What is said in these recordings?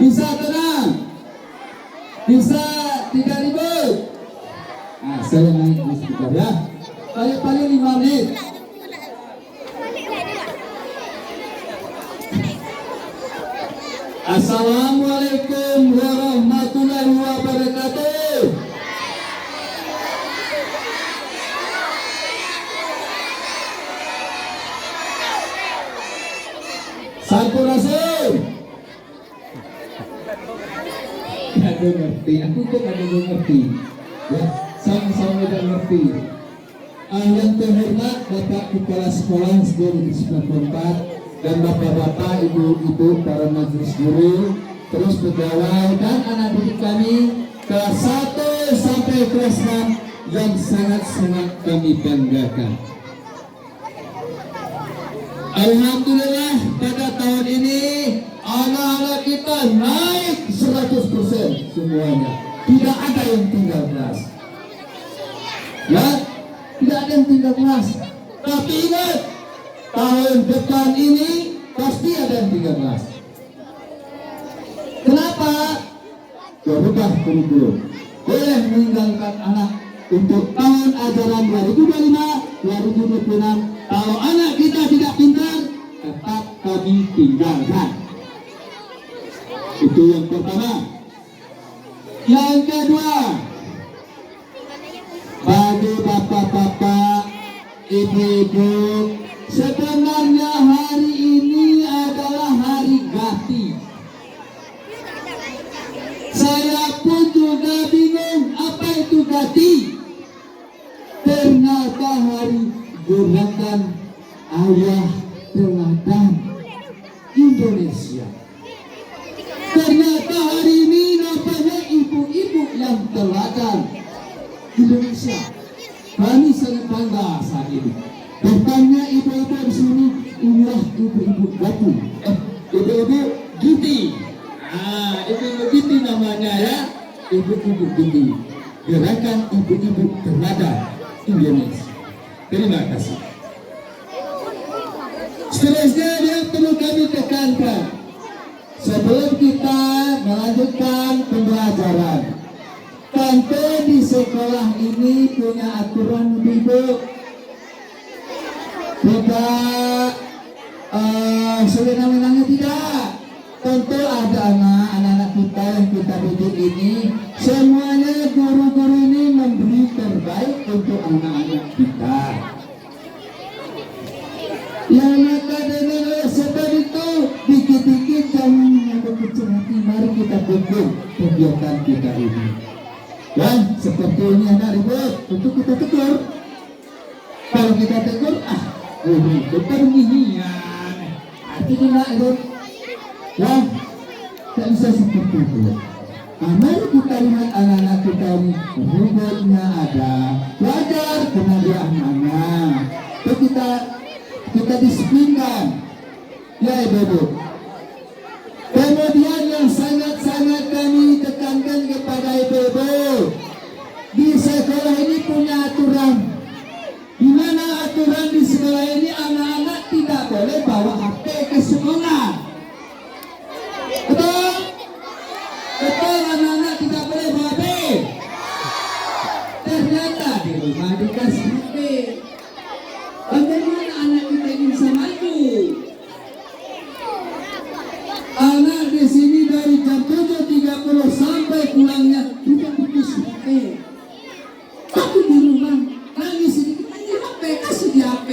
Bisa tenang? Bisa tidak ribut? Nah, saya naik di speaker ya. Paling 5 menit. Assalamualaikum warahmatullahi wabarakatuh. Sampurasun. Kado ngerti, aku kok kado ngerti. Ya, sama-sama tidak ngerti. Yang terhormat Bapak Kepala Sekolah SD Negeri 94 dan bapak-bapak, ibu-ibu, para majelis guru, terus pegawai dan anak didik kami kelas 1 sampai kelas 6 yang sangat-sangat kami banggakan. Alhamdulillah pada tahun ini anak-anak kita naik 100% semuanya. Tidak ada yang tinggal kelas. Ya, tidak ada yang tinggal kelas. Tapi ingat, tahun depan ini pasti ada yang tinggal kelas. Kenapa? Berubah kurikulum. Boleh meninggalkan anak untuk tahun ajaran 2025-2026. Kalau anak kita tidak pintar, tetap kami tinggalkan. Itu yang pertama. Yang kedua, bagi bapak-bapak, ibu-ibu, sebenarnya hari ini adalah hari Gati. Saya pun juga bingung apa itu Gati. Ternyata hari Gerakan Ayah Teladan Indonesia. Ternyata hari ini nampaknya ibu-ibu yang teladan Indonesia. Kami sangat bangga saat ini. Bertanya ibu-ibu di sini, inilah ibu-ibu Gati. Ibu-ibu Giti. Ibu-ibu Giti namanya ya. Ibu-ibu Giti. Gerakan Ibu-ibu Teladan Indonesia. Terima kasih. Seterusnya yang perlu kami tekankan sebelum kita melanjutkan pembelajaran, tentu di sekolah ini punya aturan ibu. Tidak sewenang-wenangnya, tidak. Tentu ada anak-anak kita yang kita didik ini, semuanya guru-guru ini memberi terbaik untuk anak-anak kita. Yang maka dengan sebab itu dikit-dikit jangan ada kecil hati. Mari kita dukung kegiatan kita ini. Dan seperti ini anak ribut, tentu kita tegur. Kalau kita tegur, itu perminian. Artinya nak ribut. Ya, tak bisa seperti itu. Mari kita lihat anak-anak kita ini, ributnya ada, belajar kena dia mana. Itu kita disiplinkan. Ya ibu-ibu. Kemudian yang sangat-sangat kami tekankan kepada ibu-ibu, di sekolah ini punya aturan. Di mana aturan di sekolah ini anak-anak tidak boleh bawa HP ke sekolah. Betul? Betul, anak-anak tidak boleh bawa HP. Ternyata di rumah dikasih HP. Bagaimana anak kita ini bisa maju? Anak di sini dari jam 7.30 sampai pulangnya tidak dikasih HP. Aku di rumah nangis sedikit, HP, kasih di HP.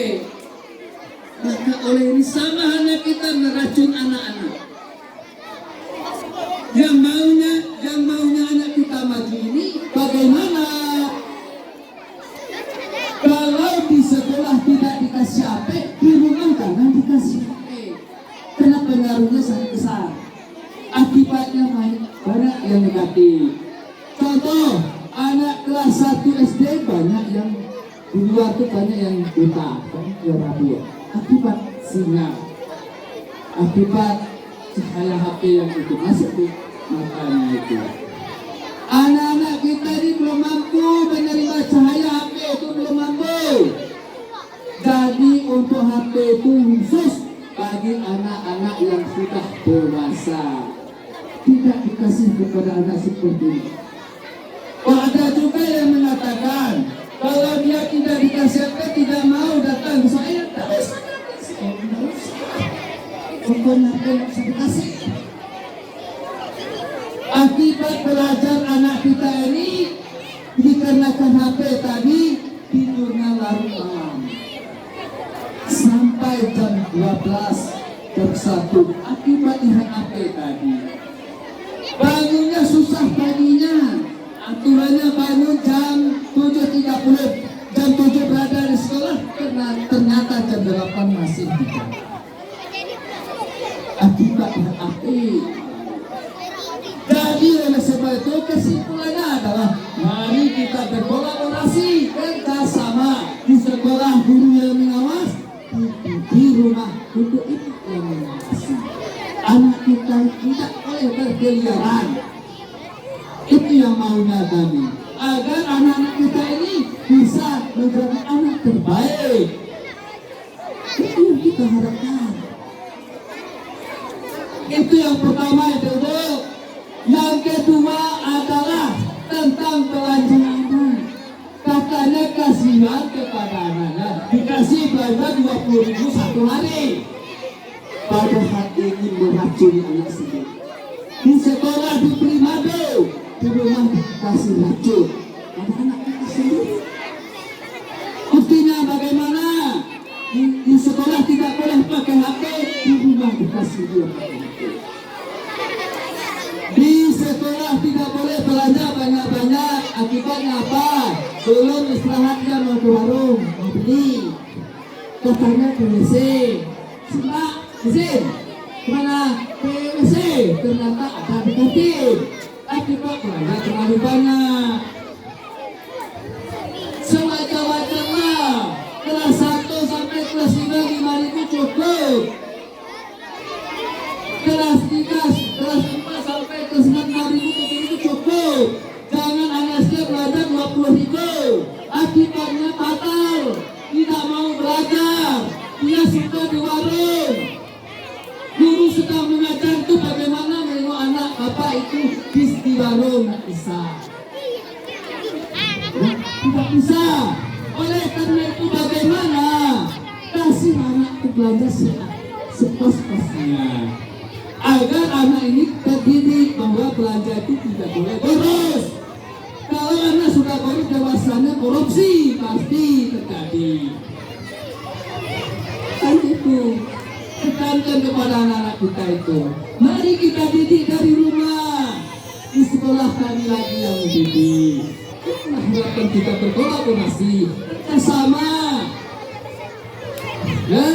Maka oleh ini sama anak kita meracun anak-anak. Yang maunya anak kita maju ini bagaimana? Kalau di sekolah tidak dikasih HP, di rumah jangan dikasih HP. Karena pengaruhnya sangat besar. Akibatnya banyak yang negatif. Contoh, anak kelas 1 SD banyak yang di luar itu banyak yang buta, yang radio. Akibat sinyal, akibat cahaya HP yang itu masuk di matanya itu. Anak-anak kita ini belum mampu menerima cahaya HP itu, belum mampu. Jadi untuk HP itu khusus bagi anak-anak yang sudah dewasa. tidak dikasih kepada anak seperti ini. Oh, ada juga yang mengatakan kalau dia tidak dikasih apa, tidak mau datang ke saya, tak usah datang, saya tidak usah. Pokoknya apa yang bisa dikasih. Akibat belajar anak kita ini dikarenakan HP tadi tidurnya larut malam sampai jam 12, jam 1 akibat HP tadi. Bangunnya susah paginya. Aturannya bangun jam 7.30, jam 7 berada di sekolah, ternyata jam 8 masih di jalan. Akibat HP. Jadi oleh sebab itu kesimpulannya adalah mari kita berkolaborasi kerjasama di sekolah guru yang mengawas, di rumah untuk ibu yang mengawasi. Anak kita tidak boleh berkeliaran. Itu yang maunya kami, agar anak-anak kita ini bisa menjadi anak terbaik. Itu yang kita harapkan. Itu yang pertama itu. Yang kedua adalah tentang belanja anak. Katanya kasihan kepada anaknya dikasih belanja 20.000 satu hari. Padahal ingin meracuni anak sendiri. Di sekolah diberi madu, di rumah dikasih racun. Anak-anak kita sendiri. Buktinya bagaimana? Di sekolah tidak boleh pakai HP, di rumah dikasih dia pakai HP. Di sekolah tidak boleh belanja banyak-banyak. Akibatnya apa? Belum istirahat dia mau ke warung, mau beli. Katanya ke WC. Simak, izin. Kemana? Ke WC. Ternyata ada di kantin. Akibat belanja terlalu banyak. Semacam-macamlah. Kelas 1 sampai kelas 5 5.000 cukup. Kelas 3, kelas 4 sampai kelas 6 6.000 cukup. Jangan anak saya belanja 20.000. Akibatnya batal, tidak mau belajar. Dia suka di warung. Guru sedang mengajar itu bagaimana menengok anak bapak itu di warung, tidak bisa. Tidak bisa. Oleh karena itu bagaimana? Kasih anak itu belanja sepos-posnya. Agar anak ini terdidik bahwa belanja itu tidak boleh boros. Kalau anak sudah boros dewasanya korupsi pasti terjadi. Kan itu. Tekankan kepada anak-anak kita itu. Mari kita didik dari rumah. Di sekolah kami lagi yang mendidik. Itulah harapan kita berkolaborasi bersama. Ya,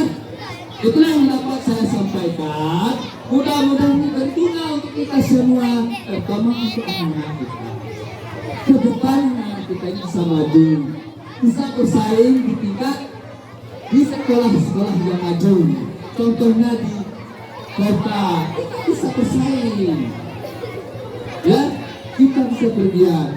itulah yang dapat saya sampaikan. Mudah-mudahan ini berguna untuk kita semua, terutama untuk anak-anak kita. Ke depan anak kita ini bisa maju, bisa bersaing di tingkat di sekolah-sekolah yang maju. Contohnya di kota, kita bisa bersaing. Ya, kita bisa bergiat.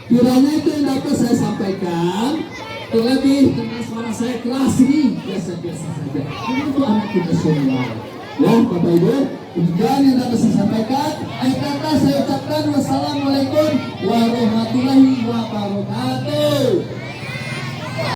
Kiranya itu yang dapat saya sampaikan. Terlebih dengan suara saya keras ini biasa-biasa saja. Ini untuk anak kita semua. Ya, Bapak Ibu, demikian yang dapat saya sampaikan. Akhir kata saya ucapkan wassalamualaikum warahmatullahi wabarakatuh.